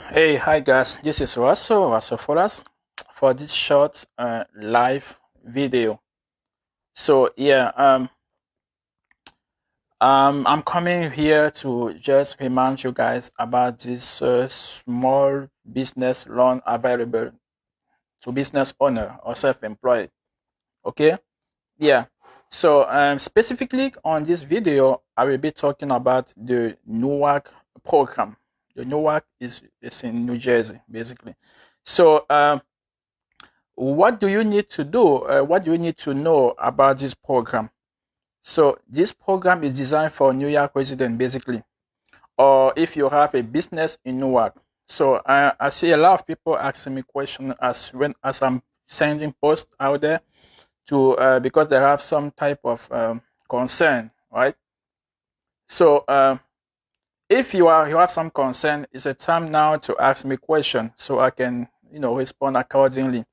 Hey, hi guys, this is Russell for us for this short live video. So yeah, I'm coming here to just remind you guys about this small business loan available to business owner or self-employed. Okay, yeah. So specifically on this video, I will be talking about the Newark program. The Newark is in New Jersey, basically. So what do you need to do? What do you need to know about this program? So this program is designed for New York residents, basically, or if you have a business in Newark. So I see a lot of people asking me questions as I'm sending posts out there to because they have some type of concern, right? So if you have some concern, it's a time now to ask me question so I can respond accordingly.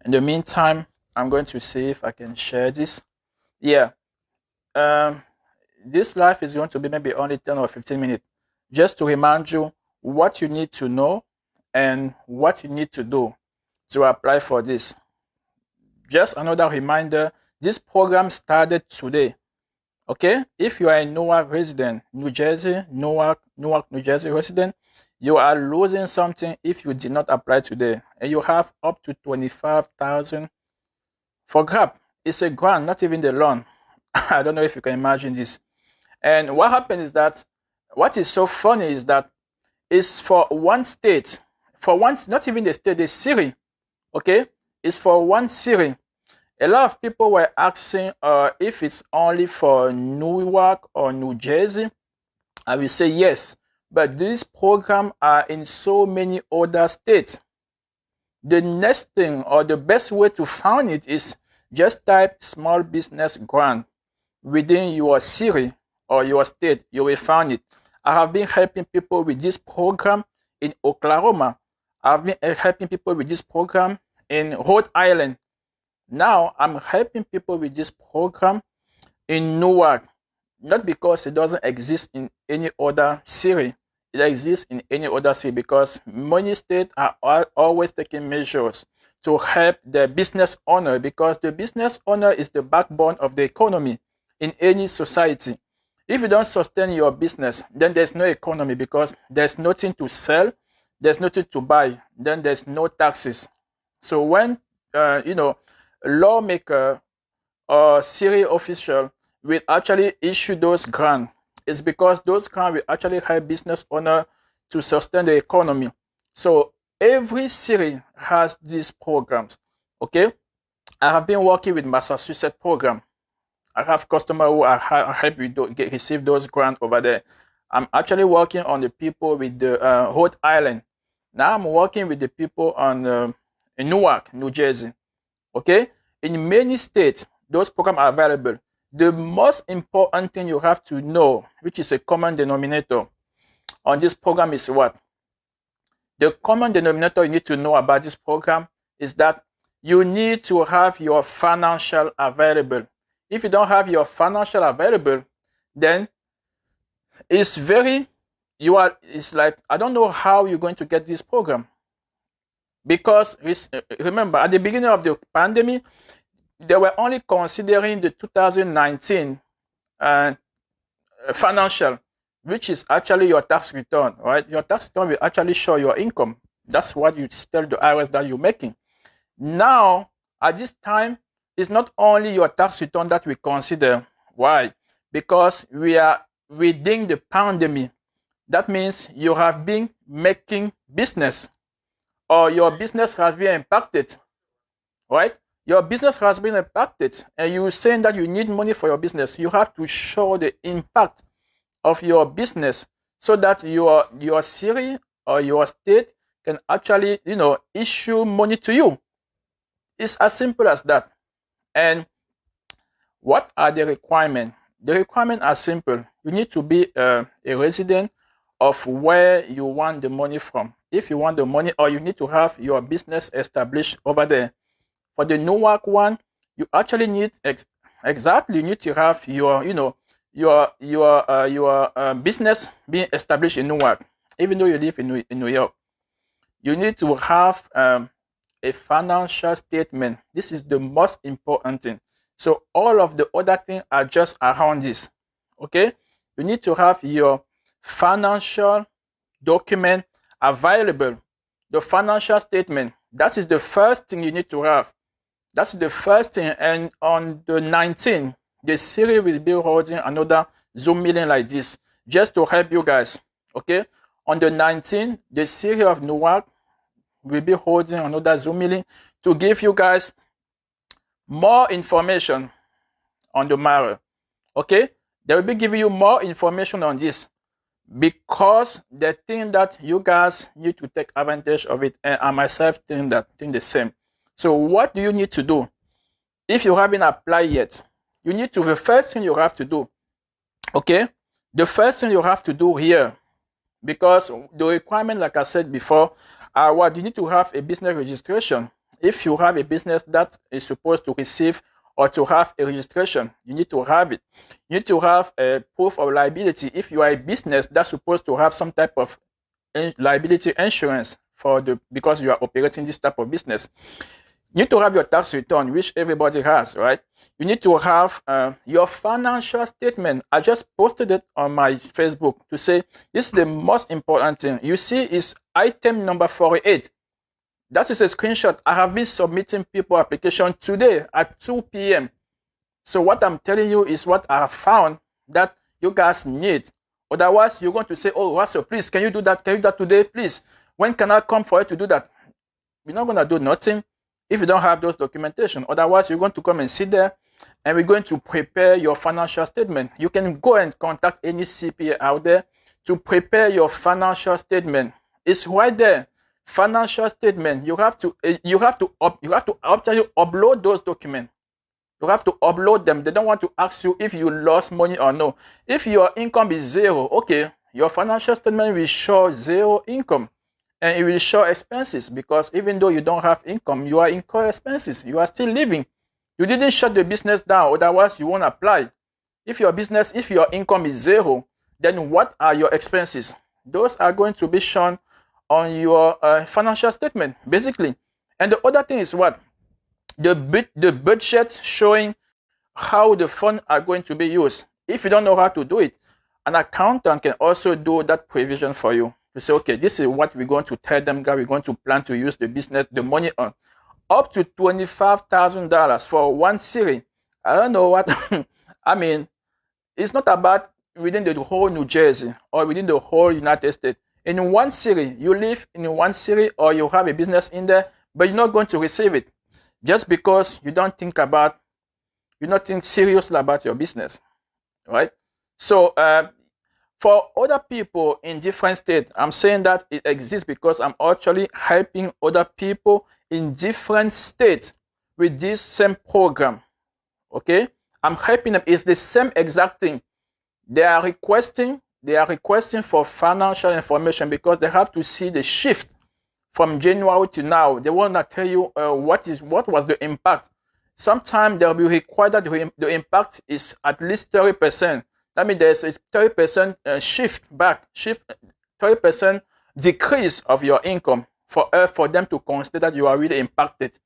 In the meantime, I'm going to see if I can share this. Yeah. Um, this live is going to be maybe only 10 or 15 minutes, just to remind you what you need to know and what you need to do to apply for this. Just another reminder, this program started today. Okay, if you are a Newark resident, New Jersey, Newark, New Jersey resident, you are losing something if you did not apply today, and you have up to 25,000 for grab. It's a grant, not even the loan. I don't know if you can imagine this. And what happened is that what is so funny is that it's for one state, for once, not even the state, the city. Okay, it's for one city. A lot of people were asking if it's only for Newark or New Jersey. I will say yes, but these programs are in so many other states. The next thing or the best way to find it is just type small business grant within your city or your state. You will find it. I have been helping people with this program in Oklahoma. I've been helping people with this program in Rhode Island. Now I'm helping people with this program in Newark, not because it doesn't exist in any other city. It exists in any other city because many states are always taking measures to help the business owner, because the business owner is the backbone of the economy in any society. If you don't sustain your business, then there's no economy because there's nothing to sell, there's nothing to buy, then there's no taxes. So when lawmaker or city official will actually issue those grants, it's because those grants will actually help business owner to sustain the economy. So every city has these programs. Okay, I have been working with Massachusetts program. I have customers who are help receive those grants over there. I'm actually working on the people with the Rhode Island. Now I'm working with the people on in Newark, New Jersey. Okay, in many states, those programs are available. The most important thing you have to know, which is a common denominator on this program, is what? The common denominator you need to know about this program is that you need to have your financial available. If you don't have your financial available, then it's like, I don't know how you're going to get this program. Because remember, at the beginning of the pandemic, they were only considering the 2019 financial, which is actually your tax return, right? Your tax return will actually show your income. That's what you tell the IRS that you're making. Now, at this time, it's not only your tax return that we consider. Why? Because we are within the pandemic. That means you have been making business, or your business has been impacted, right? Your business has been impacted, and you're saying that you need money for your business. You have to show the impact of your business so that your city or your state can actually issue money to you. It's as simple as that. And what are the requirements? The requirements are simple. You need to be a resident of where you want the money from. If you want the money, or you need to have your business established over there. For the Newark one, you actually need you need to have your business being established in Newark. even though you live in New York, you need to have a financial statement. This is the most important thing. So all of the other things are just around this. Okay, you need to have your financial document available. The financial statement, that is the first thing you need to have. That's the first thing. And on the 19th, the series will be holding another Zoom meeting like this, just to help you guys. Okay, on the 19th, the series of Newark will be holding another Zoom meeting to give you guys more information on the matter. Okay, they will be giving you more information on this, because they think that you guys need to take advantage of it, and I myself think the same. So what do you need to do? If you haven't applied yet, you need to, the first thing you have to do, okay, the first thing you have to do here, because the requirement, like I said before, are what you need to have a business registration. If you have a business that is supposed to receive or to have a registration, you need to have it. You need to have a proof of liability. If you are a business that's supposed to have some type of liability insurance because you are operating this type of business. You need to have your tax return, which everybody has, right? You need to have your financial statement. I just posted it on my Facebook to say this is the most important thing. You see, is item number 48. That is a screenshot. I have been submitting people application today at 2 p.m. So what I'm telling you is what I have found that you guys need. Otherwise, you're going to say, oh, Russell, please, can you do that? Can you do that today, please? When can I come for you to do that? We're not going to do nothing if you don't have those documentation. Otherwise, you're going to come and sit there, and we're going to prepare your financial statement. You can go and contact any CPA out there to prepare your financial statement. It's right there. Financial statement. You have to actually upload those documents. You have to upload them. They don't want to ask you if you lost money or no. If your income is zero, okay, your financial statement will show zero income. And it will show expenses, because even though you don't have income, you are incurring expenses. You are still living. You didn't shut the business down, otherwise you won't apply. If your income is zero, then what are your expenses? Those are going to be shown on your financial statement, basically. And the other thing is what? The budget showing how the funds are going to be used. If you don't know how to do it, an accountant can also do that provision for you. To say, okay, this is what we're going to tell them, guys, we're going to plan to use the money on. Up to $25,000 for one series. I don't know what, I mean, it's not about within the whole New Jersey or within the whole United States. In one city, you live in one city or you have a business in there, but you're not going to receive it just because you're not think seriously about your business, right? So for other people in different states, I'm saying that it exists because I'm actually helping other people in different states with this same program. Okay, I'm helping them. It's the same exact thing. They are requesting for financial information because they have to see the shift from January to now. They want to tell you what was the impact. Sometimes they'll be required that the impact is at least 30%. That means there's a 30% shift, 30% decrease of your income for them to consider that you are really impacted.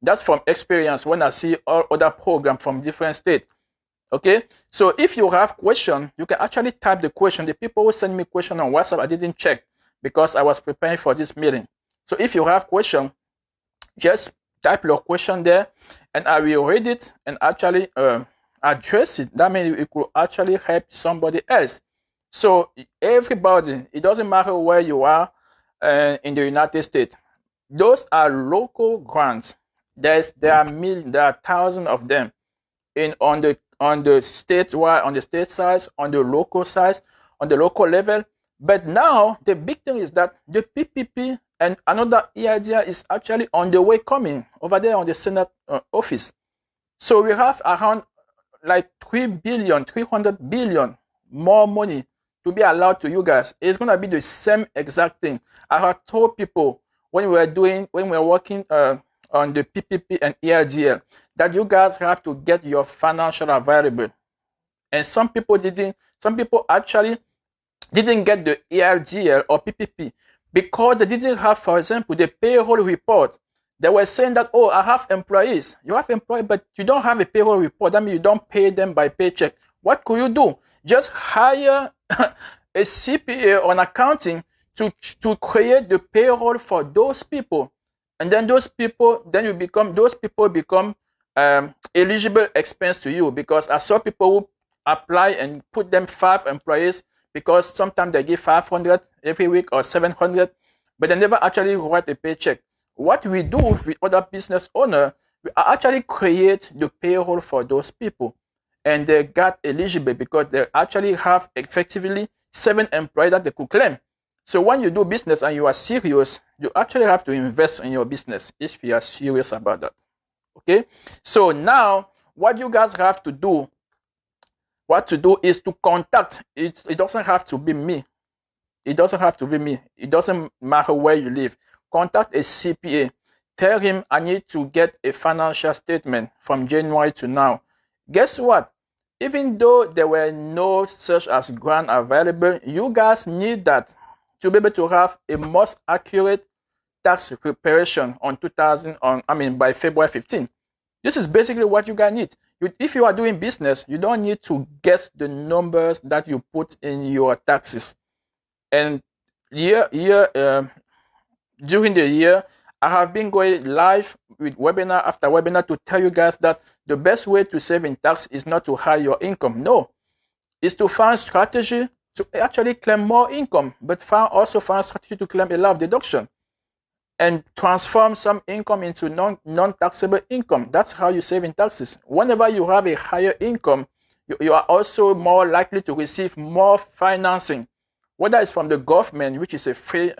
That's from experience when I see all other programs from different states. Okay, so if you have question, you can actually type the question. The people who send me question on WhatsApp, I didn't check because I was preparing for this meeting. So if you have question, just type your question there, and I will read it and actually address it. That means it could actually help somebody else. So everybody, it doesn't matter where you are in the United States. Those are local grants. There are thousands of them on the state side, on the local side, on the local level. But now the big thing is that the PPP and another idea is actually on the way coming over there on the Senate office. So we have around like 300 billion more money to be allowed to you guys. It's going to be the same exact thing. I have told people when we were working on the PPP and EIDL that you guys have to get your financial available. And some people actually didn't get the ERGL or PPP because they didn't have, for example, the payroll report. They were saying that, oh, I have employees. You have employees, but you don't have a payroll report. That means you don't pay them by paycheck. What could you do? Just hire a CPA on accounting to create the payroll for those people. And then those people become eligible expense to you, because I saw people who apply and put them 5 employees, because sometimes they give 500 every week or 700, but they never actually write a paycheck. What we do with other business owners, we actually create the payroll for those people, and they got eligible because they actually have effectively 7 employees that they could claim. So when you do business and you are serious, you actually have to invest in your business if you are serious about that. Okay, so now what you guys have to do, is to contact. It doesn't have to be me. It doesn't have to be me. It doesn't matter where you live. Contact a CPA. Tell him, I need to get a financial statement from January to now. Guess what? Even though there were no such as grant available, you guys need that to be able to have a most accurate tax preparation by February 15. This is basically what you guys need. If you are doing business, you don't need to guess the numbers that you put in your taxes. And during the year, I have been going live with webinar after webinar to tell you guys that the best way to save in tax is not to hide your income. No, it's to find strategy to actually claim more income, but also find strategy to claim a lot of deduction and transform some income into non-taxable income. That's how you save in taxes. Whenever you have a higher income, you are also more likely to receive more financing, whether it's from the government, which is a free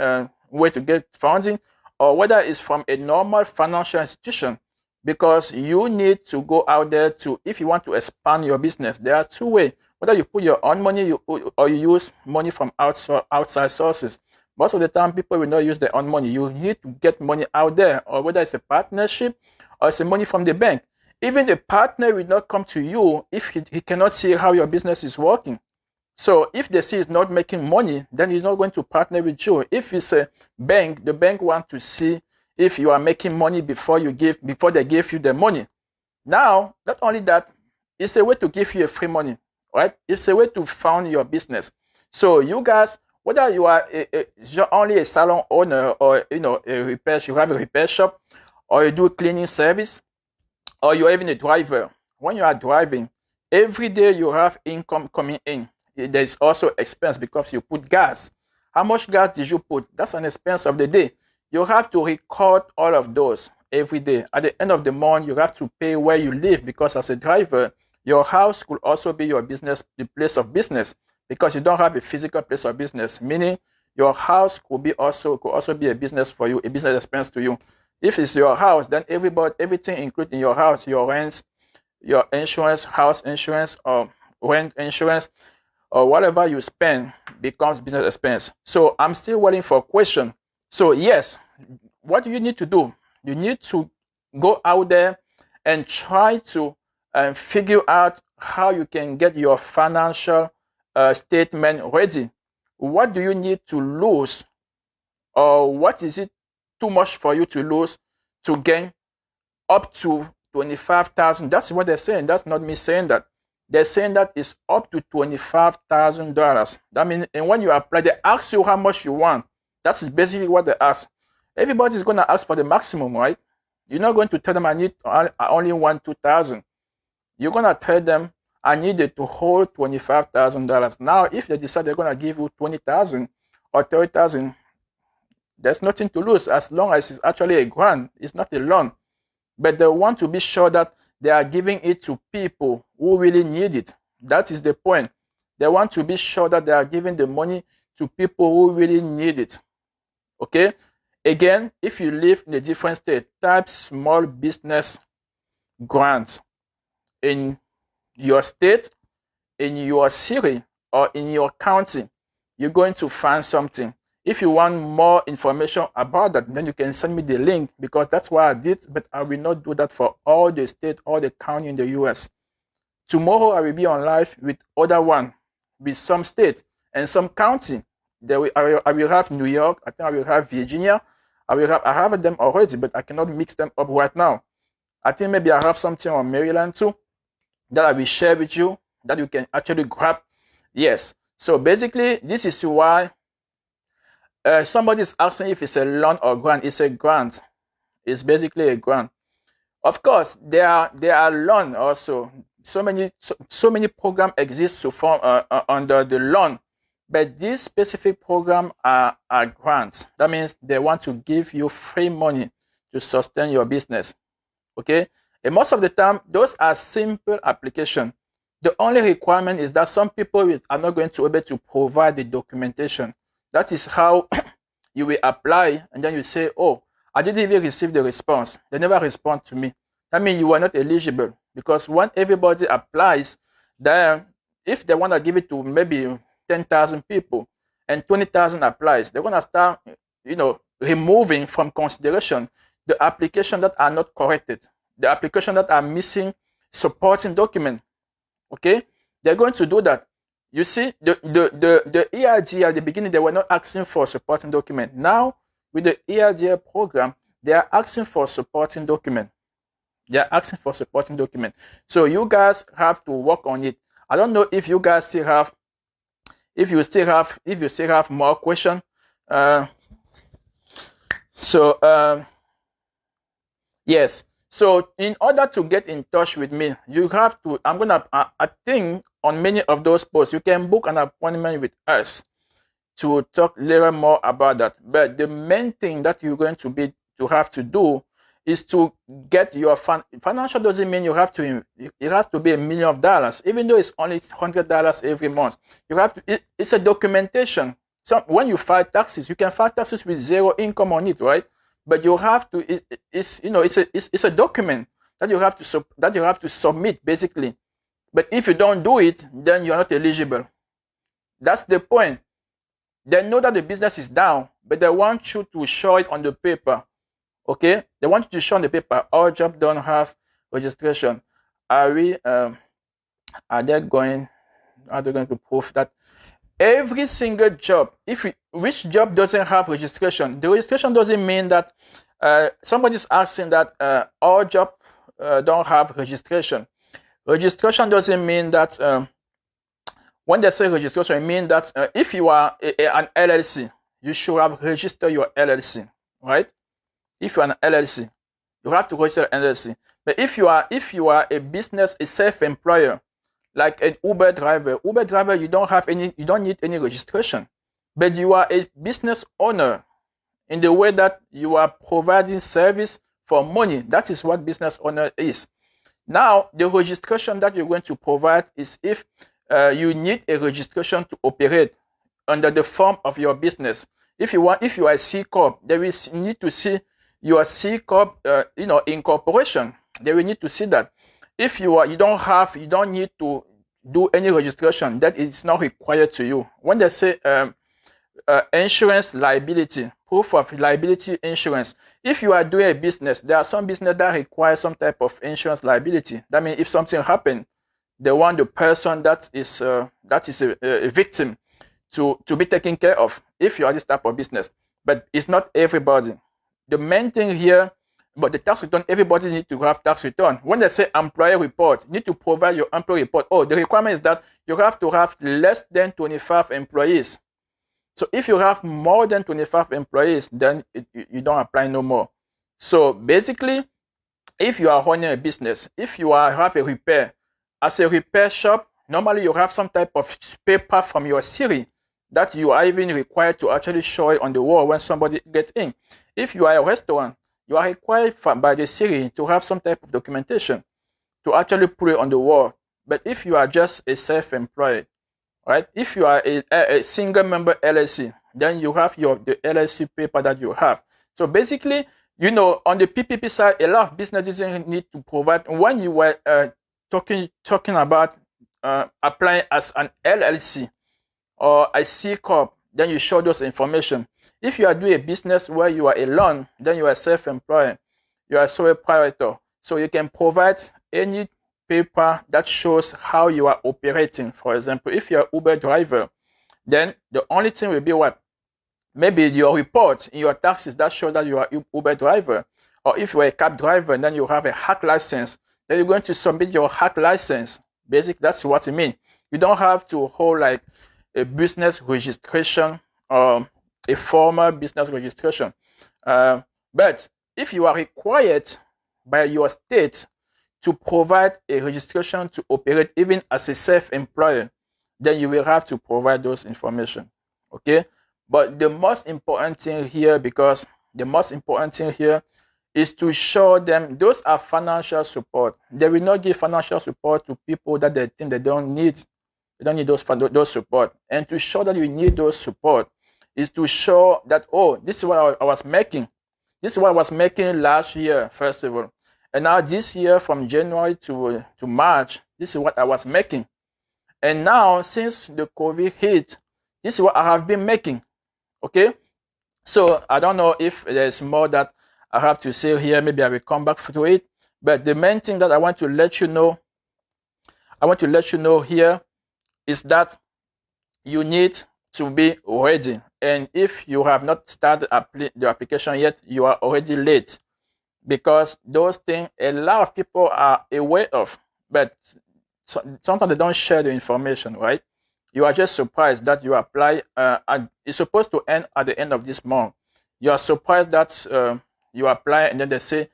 way to get funding, or whether it's from a normal financial institution, because you need to go out there if you want to expand your business. There are 2 ways, whether you put your own money or you use money from outside sources. Most of the time, people will not use their own money. You need to get money out there, or whether it's a partnership or it's a money from the bank. Even the partner will not come to you if he cannot see how your business is working. So if they see it's not making money, then he's not going to partner with you. If it's a bank, the bank wants to see if you are making money before they give you the money. Now, not only that, it's a way to give you a free money, right? It's a way to fund your business. So you guys, whether you are only a salon owner, or you have a repair shop, or you do cleaning service, or you're even a driver. When you are driving, every day you have income coming in. There's also expense because you put gas. How much gas did you put? That's an expense of the day. You have to record all of those every day. At the end of the month, you have to pay where you live, because as a driver, your house could also be your business, the place of business, because you don't have a physical place of business, meaning your house could also be a business for you, a business expense to you. If it's your house, then everything included in your house, your rents, your insurance, house insurance, or rent insurance, or whatever you spend becomes business expense. So I'm still waiting for a question. So yes, what do you need to do? You need to go out there and try to figure out how you can get your financial statement ready. What do you need to lose, or what is it too much for you to lose to gain up to $25,000? That's what they're saying. That's not me saying that. They're saying that it's up to $25,000. That means, and when you apply, they ask you how much you want. That's basically what they ask. Everybody's going to ask for the maximum, right? You're not going to tell them, I only want $2,000. You're going to tell them, I need it to hold $25,000. Now, if they decide they're going to give you $20,000 or $30,000, there's nothing to lose, as long as it's actually a grant. It's not a loan. But they want to be sure that they are giving it to people who really need it. That is the point. They want to be sure that they are giving the money to people who really need it. Okay? Again, if you live in a different state, type small business grants in your state, in your city, or in your county. You're going to find something. If you want more information about that, then you can send me the link, because that's what I did, but I will not do that for all the state, all the county in the US. Tomorrow I will be on live with other one, with some state, and some county. I will have New York. I think I will have Virginia. I have them already, but I cannot mix them up right now. I think maybe I have something on Maryland too that I will share with you that you can actually grab. Yes. So basically, this is why somebody is asking if it's a loan or grant. It's a grant. It's basically a grant. Of course, there are loan also. So many programs exist to form under the loan, but these specific programs are grants. That means they want to give you free money to sustain your business. Okay, and most of the time, those are simple application. The only requirement is that some people are not going to be able to provide the documentation. That is how you will apply, and then you say, oh, I didn't even receive the response. They never respond to me. That means you are not eligible, because when everybody applies, then if they want to give it to maybe 10,000 people and 20,000 applies, they're going to start, removing from consideration the application that are not corrected, the application that are missing supporting document. Okay, they're going to do that. You see, the EIG at the beginning, they were not asking for supporting document. Now, with the EIG program, they are asking for supporting document. They are asking for supporting document. So you guys have to work on it. I don't know if you guys still have, if you still have more questions. Yes. So in order to get in touch with me, you have to, I think on many of those posts, you can book an appointment with us to talk later more about that. But the main thing that you're going to have to do is to get your financial. Doesn't mean you have to, it has to be $1 million, even though it's only $100 every month. You have to, it's a documentation. So when you file taxes, you can file taxes with zero income on it, right? But you have to, it's a document that you have to submit basically. But if you don't do it, then you're not eligible. That's the point. They know that the business is down, but they want you to show it on the paper. Okay, they want you to show on the paper. Our job don't have registration. Are they going to prove that? Every single job, which job doesn't have registration? The registration doesn't mean that somebody's asking that our job don't have registration. Registration doesn't mean that when they say registration, it means that if you are an LLC, you should have registered your LLC, right? If you are an LLC, you have to register an LLC. But if you are a business, a self-employer, like an Uber driver, you don't need any registration, but you are a business owner in the way that you are providing service for money. That is what business owner is. Now, the registration that you're going to provide is if you need a registration to operate under the form of your business. If you are a C Corp, they will need to see your C Corp, incorporation. They will need to see that. If you don't need to do any registration. That is not required to you. When they say insurance liability, proof of liability insurance, if you are doing a business, there are some business that require some type of insurance liability. That means if something happens, they want the person that is a victim to be taken care of. If you are this type of business, but it's not everybody. The main thing here. But the tax return, everybody needs to have tax return. When they say employer report, you need to provide your employee report. Oh, the requirement is that you have to have less than 25 employees. So if you have more than 25 employees, then you don't apply no more. So basically, if you are running a business, if you have a repair, as a repair shop, normally you have some type of paper from your city that you are even required to actually show it on the wall when somebody gets in. If you are a restaurant, you are required by the city to have some type of documentation to actually put it on the wall. But if you are just a self-employed, right? If you are a single member LLC, then you have the LLC paper that you have. So basically, on the PPP side, a lot of businesses need to provide. When you were talking about applying as an LLC or a C Corp, then you show those information. If you are doing a business where you are alone, then you are self-employed, you are sole proprietor. So you can provide any paper that shows how you are operating. For example, if you are Uber driver, then the only thing will be what? Maybe your report in your taxes that shows that you are Uber driver, or if you are a cab driver and then you have a hack license, then you're going to submit your hack license. Basically, that's what it means. You don't have to hold like a business registration or a formal business registration. But if you are required by your state to provide a registration to operate even as a self-employer, then you will have to provide those information. Okay. But the most important thing here, because the most important thing here is to show them those are financial support. They will not give financial support to people that they think they don't need. They don't need those support. And to show that you need those support is to show that, oh, this is what I was making. This is what I was making last year, first of all. And now this year, from January to March, this is what I was making. And now, since the COVID hit, this is what I have been making. Okay? So I don't know if there's more that I have to say here. Maybe I will come back to it. But the main thing that I want to let you know here is that you need to be ready. And if you have not started the application yet, you are already late, because those things a lot of people are aware of, but sometimes they don't share the information, right? You are just surprised that you apply. It's supposed to end at the end of this month. You are surprised that you apply and then they say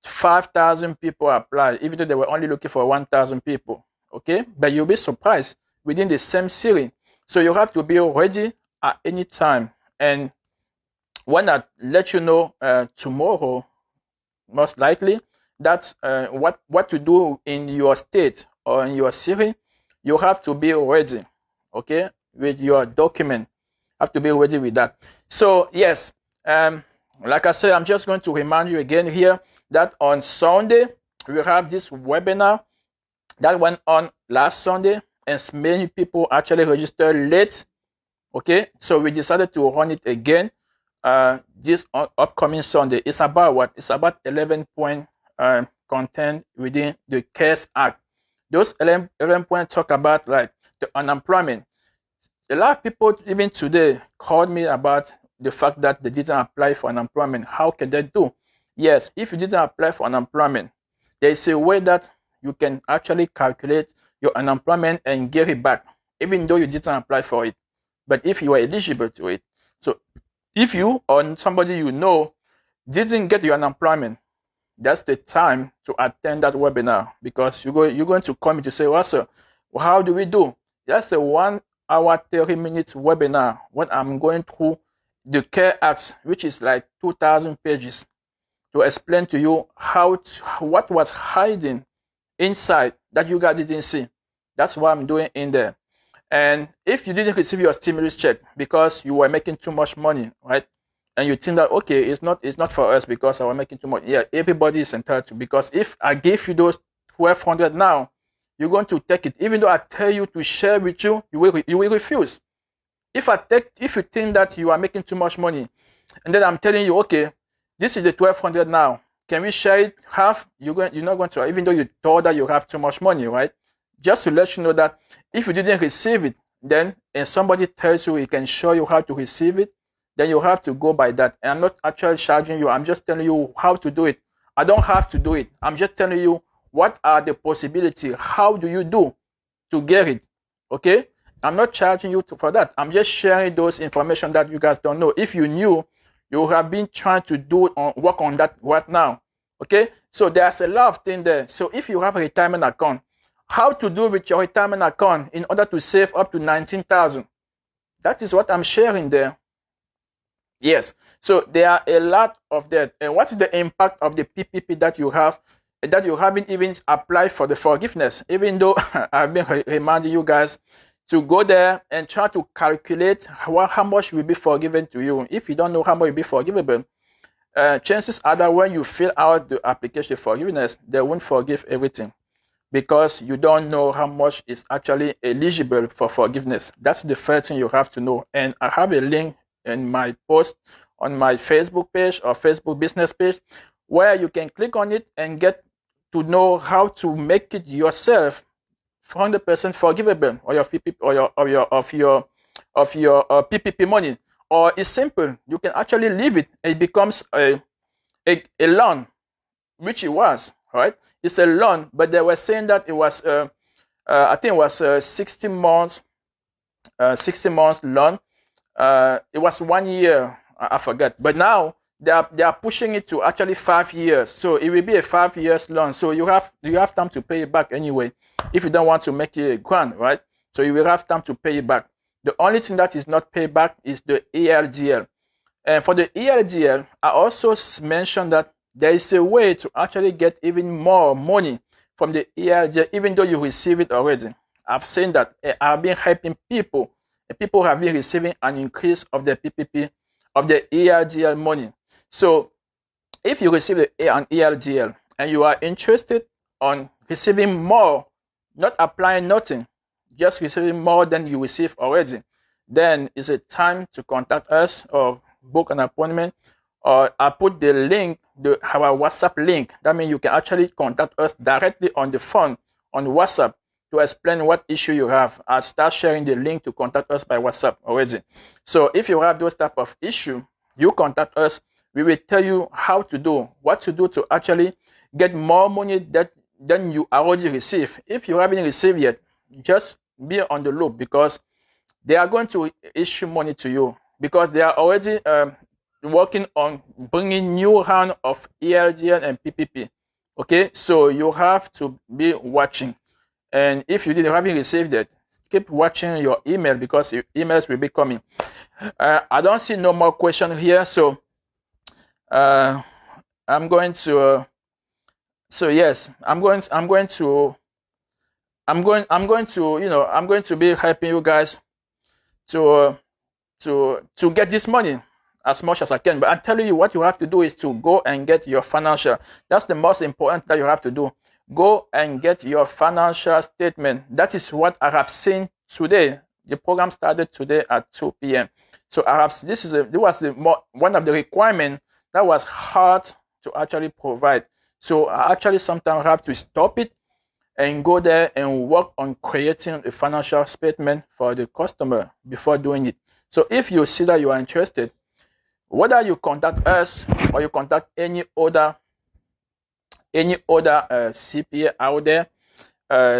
5,000 people apply, even though they were only looking for 1,000 people. Okay, but you'll be surprised within the same series. So you have to be ready at any time. And when I let you know tomorrow, most likely, that's what to do in your state or in your city. You have to be ready, okay, with your document. Have to be ready with that. So yes, like I said, I'm just going to remind you again here that on Sunday we have this webinar that went on last Sunday, and many people actually registered late. Okay, so we decided to run it again this upcoming Sunday. It's about what? It's about 11 point content within the CARES Act. Those 11 points talk about like the unemployment. A lot of people even today called me about the fact that they didn't apply for unemployment. How can they do? Yes, if you didn't apply for unemployment, there is a way that you can actually calculate your unemployment and get it back, even though you didn't apply for it. But if you are eligible to it, so if you or somebody you know didn't get your unemployment, that's the time to attend that webinar, because you're going to come to say, well, sir, how do we do? That's a 1 hour 30 minutes webinar when I'm going through the CARE Act, which is like 2,000 pages, to explain to you what was hiding inside that you guys didn't see. That's what I'm doing in there. And if you didn't receive your stimulus check because you were making too much money, right? And you think that, okay, it's not for us because I was making too much. Yeah, everybody is entitled to, because if I give you those 1,200 now, you're going to take it. Even though I tell you to share with you, you will refuse. If you think that you are making too much money, and then I'm telling you, okay, this is the 1,200 now, can we share it half? You're not going to, even though you thought that you have too much money, right? Just to let you know that if you didn't receive it, then and somebody tells you he can show you how to receive it, then you have to go by that. And I'm not actually charging you. I'm just telling you how to do it. I don't have to do it. I'm just telling you what are the possibilities. How do you do to get it? Okay? I'm not charging you for that. I'm just sharing those information that you guys don't know. If you knew, you would have been trying to work on that right now. Okay? So there's a lot of things there. So if you have a retirement account, how to do with your retirement account in order to save up to 19,000. That is what I'm sharing there. Yes. So there are a lot of that. And what is the impact of the PPP that you have, that you haven't even applied for the forgiveness? Even though I've been reminding you guys to go there and try to calculate how much will be forgiven to you. If you don't know how much will be forgivable, chances are that when you fill out the application for forgiveness, they won't forgive everything, because you don't know how much is actually eligible for forgiveness. That's the first thing you have to know. And I have a link in my post on my Facebook page or Facebook business page where you can click on it and get to know how to make it yourself 100% forgivable, or your of your PPP money. Or it's simple, you can actually leave it. It becomes a loan, which it was, right? It's a loan, but they were saying that it was, I think it was 60 months, 60 months loan. It was 1 year, I forget. But now they are pushing it to actually 5 years. So it will be a 5 years loan. So you have time to pay it back anyway. If you don't want to make it a grant, right? So you will have time to pay it back. The only thing that is not paid back is the ELGL. And for the ELGL, I also mentioned that there is a way to actually get even more money from the ELGL, even though you receive it already. I've seen that I've been helping people. People have been receiving an increase of the PPP, of the ELGL money. So if you receive an ELGL and you are interested on receiving more, not applying nothing, just receiving more than you receive already, then it's a time to contact us or book an appointment. Or I put the link, our WhatsApp link. That means you can actually contact us directly on the phone, on WhatsApp, to explain what issue you have. I'll start sharing the link to contact us by WhatsApp already. So if you have those type of issue, you contact us. We will tell you how to do, what to do to actually get more money than you already receive. If you haven't received yet, just be on the loop, because they are going to issue money to you, because they are already working on bringing new round of ELGL and PPP. Okay, so you have to be watching. And if you haven't received it, keep watching your email, because your emails will be coming. I don't see no more question here, so I'm going to. So yes, I'm going to be helping you guys to get this money as much as I can. But I'm telling you, what you have to do is to go and get your financial. That's the most important that you have to do. Go and get your financial statement. That is what I have seen today. The program started today at 2 p.m. So this was one of the requirements that was hard to actually provide. So I actually sometimes have to stop it and go there and work on creating a financial statement for the customer before doing it. So if you see that you are interested, whether you contact us or you contact any other CPA out there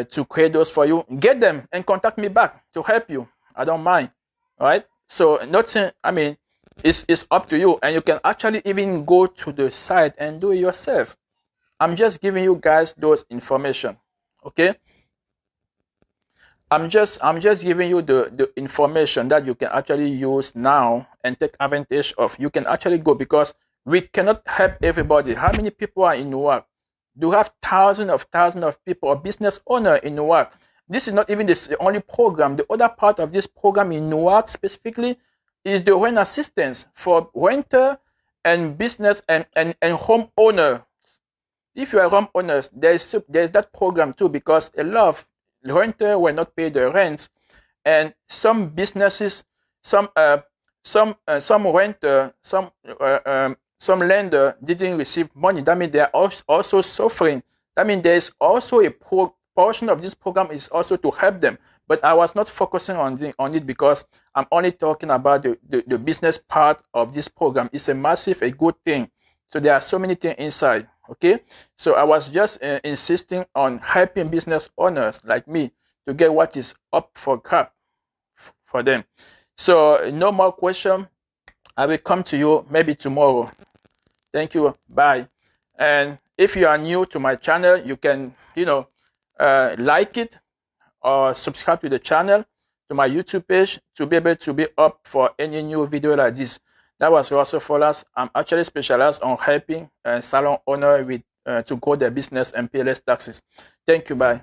to create those for you, get them and contact me back to help you. I don't mind. All right. So nothing. I mean, it's up to you, and you can actually even go to the site and do it yourself. I'm just giving you guys those information. Okay. I'm just giving you the information that you can actually use now and take advantage of. You can actually go, because we cannot help everybody. How many people are in work? Do have thousands of people or business owner in Newark. This is not even the only program. The other part of this program in Newark specifically is the rent assistance for renter and business and home owner. If you are home owners, there's that program too, because a lot of renter will not pay the rents, and some businesses, some renter, some lender didn't receive money. That means they are also suffering. That means there is also a portion of this program is also to help them. But I was not focusing on it, because I'm only talking about the business part of this program. It's a good thing. So there are so many things inside. Okay, so I was just insisting on helping business owners like me to get what is up for grab for them. So no more question. I will come to you maybe tomorrow. Thank you. Bye. And if you are new to my channel, you can like it or subscribe to the channel, to my YouTube page, to be able to be up for any new video like this. That was Russell Fowlers. I'm actually specialized on helping salon owner with to grow their business and pay less taxes. Thank you. Bye.